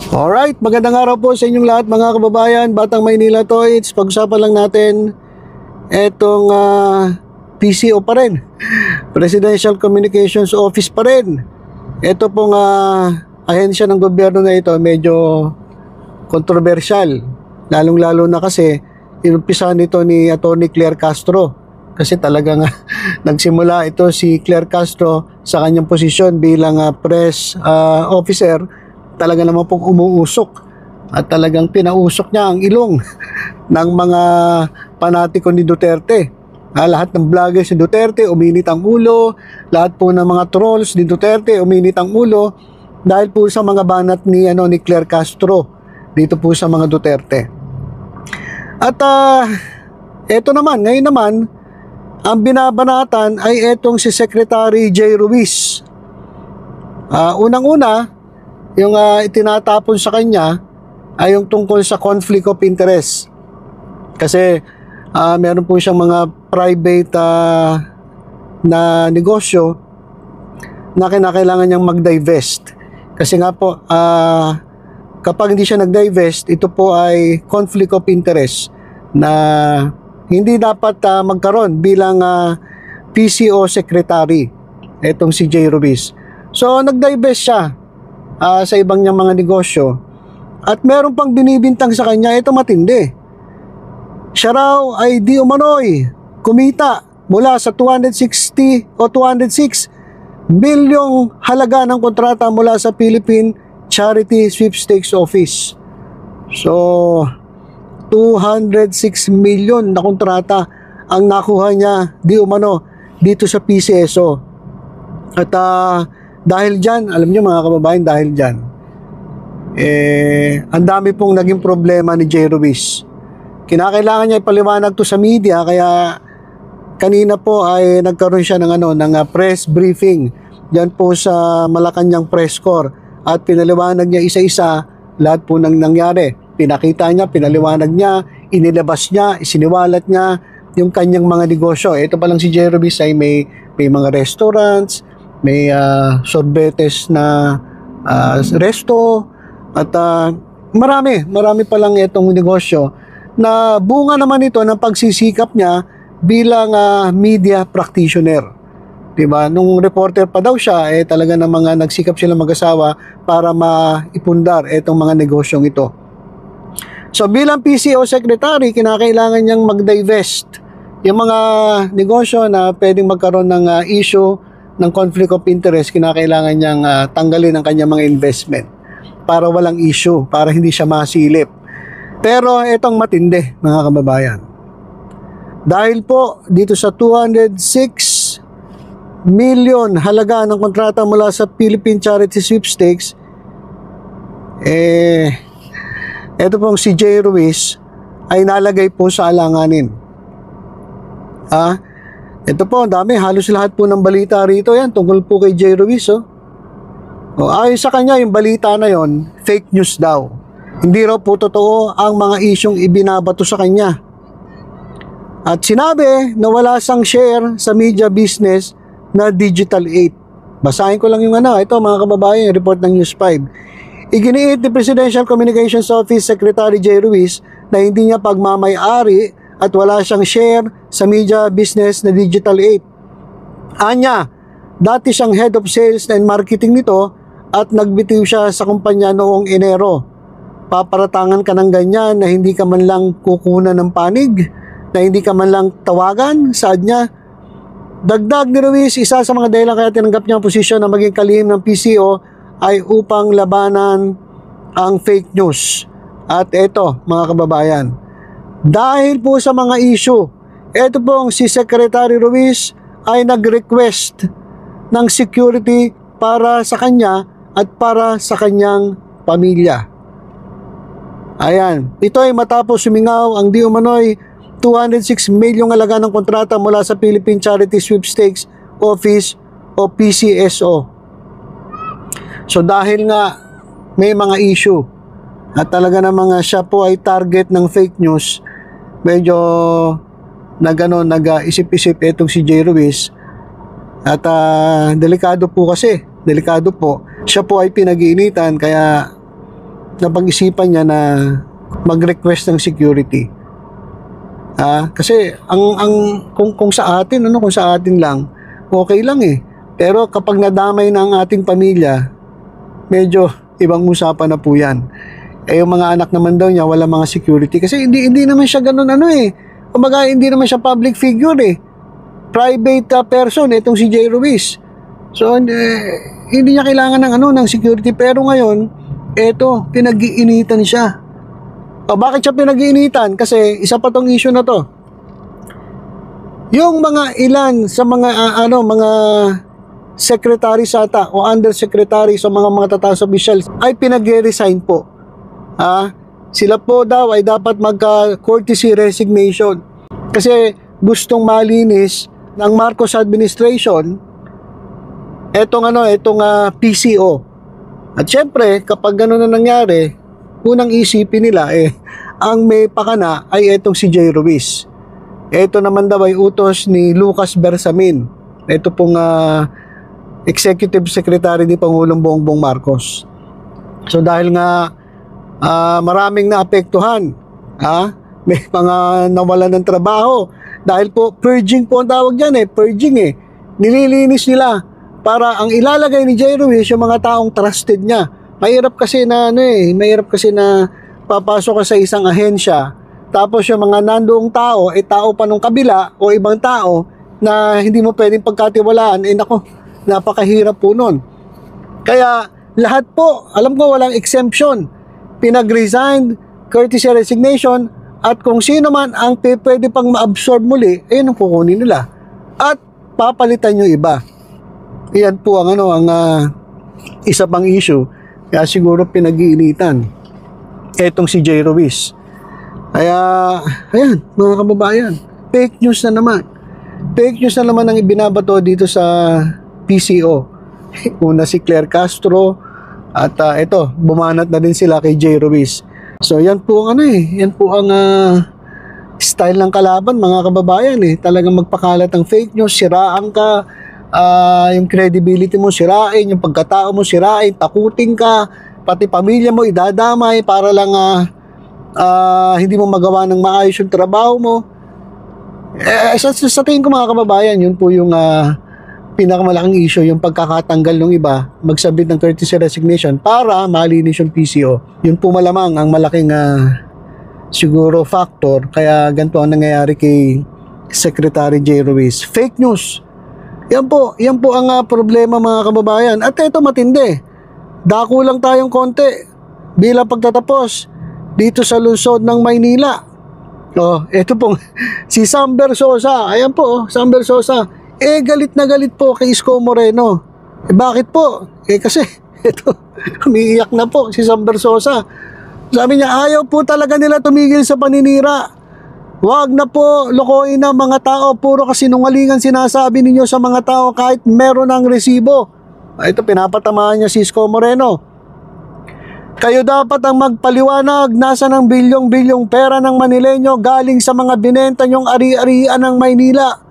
Alright, magandang araw po sa inyong lahat mga kababayan. Batang Maynila Toys, pag-usapan lang natin etong PCO pa rin, Presidential Communications Office pa rin. Ito pong ahensya ng gobyerno na ito medyo kontrobersyal, lalong-lalo na kasi inumpisahan nito ni Atty. Claire Castro. Kasi talagang nagsimula ito si Claire Castro sa kanyang posisyon bilang press officer. Talaga naman pong umuusok at talagang pinausok niya ang ilong ng mga panatiko ni Duterte. Lahat ng vloggers ni Duterte uminit ang ulo, lahat po ng mga trolls ni Duterte uminit ang ulo dahil po sa mga banat ni Claire Castro dito po sa mga Duterte. At eto naman, ngayon naman ang binabanatan ay etong si Secretary Jay Ruiz. Unang-una, yung itinatapon sa kanya ay yung tungkol sa conflict of interest. Kasi meron po siyang mga private na negosyo na kinakailangan niyang mag-divest. Kasi nga po, kapag hindi siya nag-divest, ito po ay conflict of interest na hindi dapat magkaroon bilang PCO secretary, etong si Jay Ruiz. So, nag-divest siya sa ibang niyang mga negosyo at meron pang binibintang sa kanya. Ito matindi, siya raw ay di umano'y kumita mula sa 260 o 206 bilyong halaga ng kontrata mula sa Philippine Charity Sweepstakes Office. So 206 million na kontrata ang nakuha niya di umano dito sa PCSO. At dahil dyan, alam niyo mga kababayan, dahil dyan, ang dami pong naging problema ni Jay Ruiz. Kinakailangan niya ipaliwanag to sa media, kaya kanina po ay nagkaroon siya ng press briefing dyan po sa Malacanang Press Corps at pinaliwanag niya isa-isa lahat po ng nangyari. Pinakita niya, pinaliwanag niya, inilabas niya, isiniwalat niya yung kanyang mga negosyo. Ito pa lang si Jay Ruiz ay may mga restaurants, may sorbetes na resto at marami pa lang itong negosyo na bunga naman ito ng pagsisikap niya bilang media practitioner. Diba? Nung reporter pa daw siya, talaga na mga nagsikap sila mag-asawa para maipundar itong mga negosyong ito. So bilang PCO secretary, kinakailangan niyang mag-divest yung mga negosyo na pwedeng magkaroon ng issue ng conflict of interest. Kinakailangan niyang tanggalin ang kanyang mga investment para walang issue, para hindi siya masilip. Pero itong matindi mga kababayan, dahil po dito sa 206 million halaga ng kontrata mula sa Philippine Charity Sweepstakes, ito pong si Jay Ruiz ay nalagay po sa alanganin. Ito po, ang dami, halos lahat po ng balita rito yan tungkol po kay Jay Ruiz. Ayon sa kanya, yung balita na yon fake news daw. Hindi raw po totoo ang mga isyong ibinabato sa kanya. At sinabi na wala siyang share sa media business na Digital 8. Basahin ko lang yung ito mga kababayan, yung report ng News 5. Iginiit ni Presidential Communications Office Secretary Jay Ruiz na hindi niya pagmamay-ari at wala siyang share sa media business na Digital 8. Anya, dati siyang head of sales and marketing nito at nagbitiw siya sa kumpanya noong Enero. Paparatangan ka ng ganyan na hindi ka man lang kukunan ng panig, na hindi ka man lang tawagan, saad niya. Dagdag ni Ruiz, isa sa mga dahilan kaya tinanggap niya ang posisyon na maging kalihim ng PCO ay upang labanan ang fake news. At eto mga kababayan, dahil po sa mga issue, eto pong si Secretary Ruiz ay nag-request ng security para sa kanya at para sa kanyang pamilya. Ayan, ito ay matapos sumingaw ang di umano'y 206 milyong halaga ng kontrata mula sa Philippine Charity Sweepstakes Office o PCSO. So dahil nga may mga issue at talaga namang siya po ay target ng fake news, medyo nag-isip-isip itong si Jay Ruiz. At delikado po kasi, delikado po. Siya po ay pinag-iinitan, kaya napag-isipan niya na mag-request ng security. Kasi kung sa atin, kung sa atin lang, okay lang eh. Pero kapag nadamay na ang ating pamilya, medyo ibang usapan na po yan. Yung mga anak naman daw niya, wala mga security. Kasi hindi naman siya ganun Kumbaga, hindi naman siya public figure eh. Private person, itong si Jay Ruiz. So, hindi niya kailangan ng security. Pero ngayon, pinag-iinitan siya. Bakit siya pinag-iinitan? Kasi isa pa tong issue na to. Yung mga ilan sa mga mga secretary ata o undersecretary sa mga tataas officials ay pinag-resign po. Sila po daw ay dapat magka-courtesy resignation. Kasi gustong malinis ng Marcos administration itong PCO. At syempre, kapag gano'n na nangyari, unang isipin nila ang may pakana ay itong si Jay Ruiz. Ito naman daw ay utos ni Lucas Bersamin. Ito pong Executive Secretary ni Pangulong Bongbong Marcos. So dahil nga maraming naapektuhan, may mga nawalan ng trabaho dahil po purging po ang tawag dyan purging nililinis nila para ang ilalagay ni Jay Ruiz yung mga taong trusted niya. Mahirap kasi na papasok ka sa isang ahensya tapos yung mga nandoong tao tao pa nung kabila o ibang tao na hindi mo pwedeng pagkatiwalaan. Nako, napakahirap po nun. Kaya lahat po, alam ko walang exemption, pinag-resign, courtesy resignation, at kung sino man ang pwede pang ma-absorb muli, ayun ang kukunin nila at papalitan yung iba. Iyan po ang isa pang issue. Kaya siguro pinag-iinitan etong si Jay Ruiz. Kaya, ayan, mga kababayan, fake news na naman. Fake news na naman ang ibinabato dito sa PCO. Una si Claire Castro at ito, bumanat na din sila kay Jay Ruiz. So yan po ang yan po ang style ng kalaban, mga kababayan Talagang magpakalat ng fake news, siraan ka, yung credibility mo sirain, yung pagkatao mo sirain, takutin ka, pati pamilya mo idadamay para lang hindi mo magawa ng maayos yung trabaho mo. Sa tingin ko, mga kababayan, yun po yung pinakamalaking issue, yung pagkakatanggal ng iba, magsabit ng courtesy resignation para malinis yung PCO. Yun po malamang ang malaking siguro factor kaya ganito ang nangyayari kay Secretary Jay Ruiz. Fake news. Yan po ang problema, mga kababayan. At ito matindi. Dako lang tayong konti bilang pagtatapos dito sa lungsod ng Maynila. Ito pong si Sam Bersosa. Ayan po, Sam Bersosa. Galit na galit po kay Isko Moreno. Bakit po? Kasi ito, umiiyak na po si Sam Bersosa. Sabi niya, ayaw po talaga nila tumigil sa paninira. Wag na po lokohin na mga tao, puro kasinungalingan sinasabi ninyo sa mga tao kahit meron ng resibo. Ito, pinapatamaan niya si Isko Moreno. Kayo dapat ang magpaliwanag nasa ng bilyong-bilyong pera ng Manileño galing sa mga binenta nyong ari-arian ng Maynila.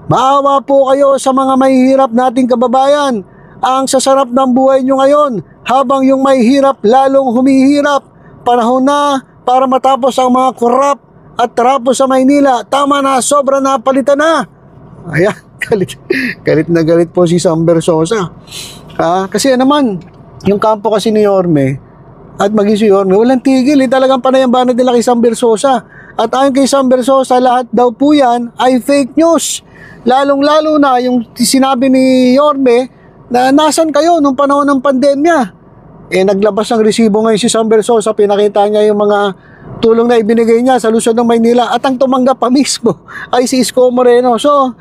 Maawa po kayo sa mga mahihirap nating kababayan. Ang sasarap ng buhay nyo ngayon habang yung mahihirap lalong humihirap. Panahon na para matapos ang mga korap at trapo sa Maynila. Tama na, sobra na, palitan na. Ayan, galit na galit po si Sam Bersosa. Kasi naman, yung kampo kasi ni Yorme at maging si Yorme, walang tigil. Talagang panayambanat nila kay Sam Bersosa. At ayon kay Sam Bersosa, lahat daw po yan ay fake news. Lalong-lalo na yung sinabi ni Yorme na nasan kayo nung panahon ng pandemya. Naglabas ng resibo ngayon si Sam Bersosa, pinakita niya yung mga tulong na ibinigay niya sa lungsod ng Maynila at ang tumanggap pa mismo ay si Isko Moreno. So,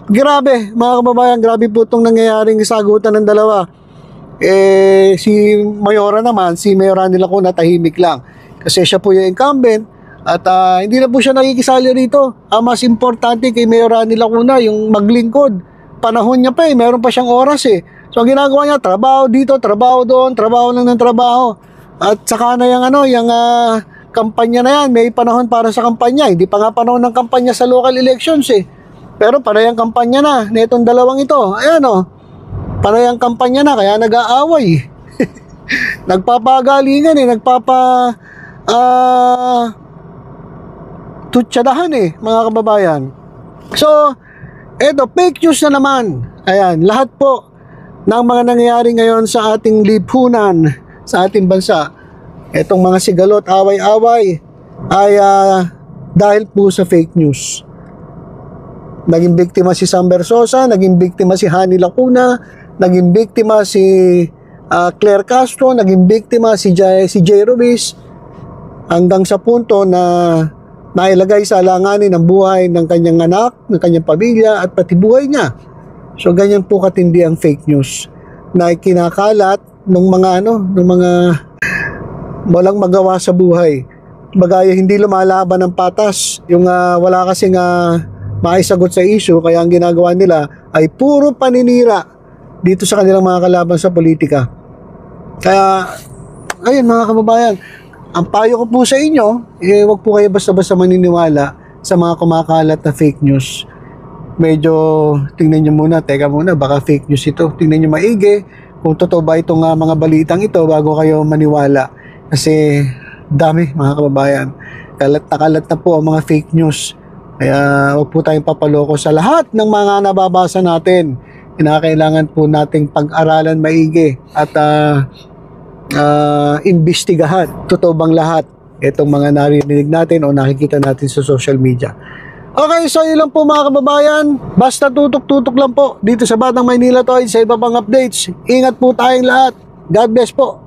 grabe, mga kababayan, grabe po itong nangyayaring sagutan ng dalawa. Si Mayora naman, si Mayorani Lacuna, tahimik lang. Kasi siya po yung incumbent at hindi na po siya nakikisali rito. Ang mas importante kay Mayorani Lacuna, yung maglingkod. Panahon niya pa meron pa siyang oras So, ang ginagawa niya, trabaho dito, trabaho doon, trabaho lang ng trabaho. At saka na yung kampanya na yan, may panahon para sa kampanya. Hindi pa nga panahon ng kampanya sa local elections Pero parehang kampanya na itong dalawang ito. Ayan parehang kampanya na, kaya nag-aaway. nagpapagalingan tutsadahan mga kababayan. So, eto, fake news na naman. Ayan, lahat po ng mga nangyayari ngayon sa ating lipunan, sa ating bansa, etong mga sigalot, away-away, ay dahil po sa fake news. Naging biktima si Sam Bersosa, naging biktima si Hani Lacuna, naging biktima si Claire Castro, naging biktima si Jay Ruiz, hanggang sa punto na nailagay sa alanganin ang buhay ng kanyang anak, ng kanyang pamilya, at pati buhay niya. So, ganyan po katindi ang fake news na kinakalat ng mga walang magawa sa buhay. Bagay, hindi lumalaban ng patas. Yung wala kasing maisagot sa issue, kaya ang ginagawa nila ay puro paninira dito sa kanilang mga kalaban sa politika. Kaya, ayun mga kababayan, ang payo ko po sa inyo, wag po kayo basta-basta maniniwala sa mga kumakalat na fake news. Medyo tingnan nyo muna, teka muna, baka fake news ito. Tingnan nyo maigi kung totoo ba itong mga balitang ito bago kayo maniwala. Kasi dami mga kababayan. Kalat na po ang mga fake news. Kaya wag po tayong papaloko sa lahat ng mga nababasa natin. Kinakailangan po nating pag-aralan maigi at imbestigahan. Totoo bang lahat itong mga narinig natin o nakikita natin sa social media. Okay, so yun lang po mga kababayan. Basta tutok-tutok lang po dito sa Batang Maynila Toys sa iba pang updates. Ingat po tayong lahat. God bless po.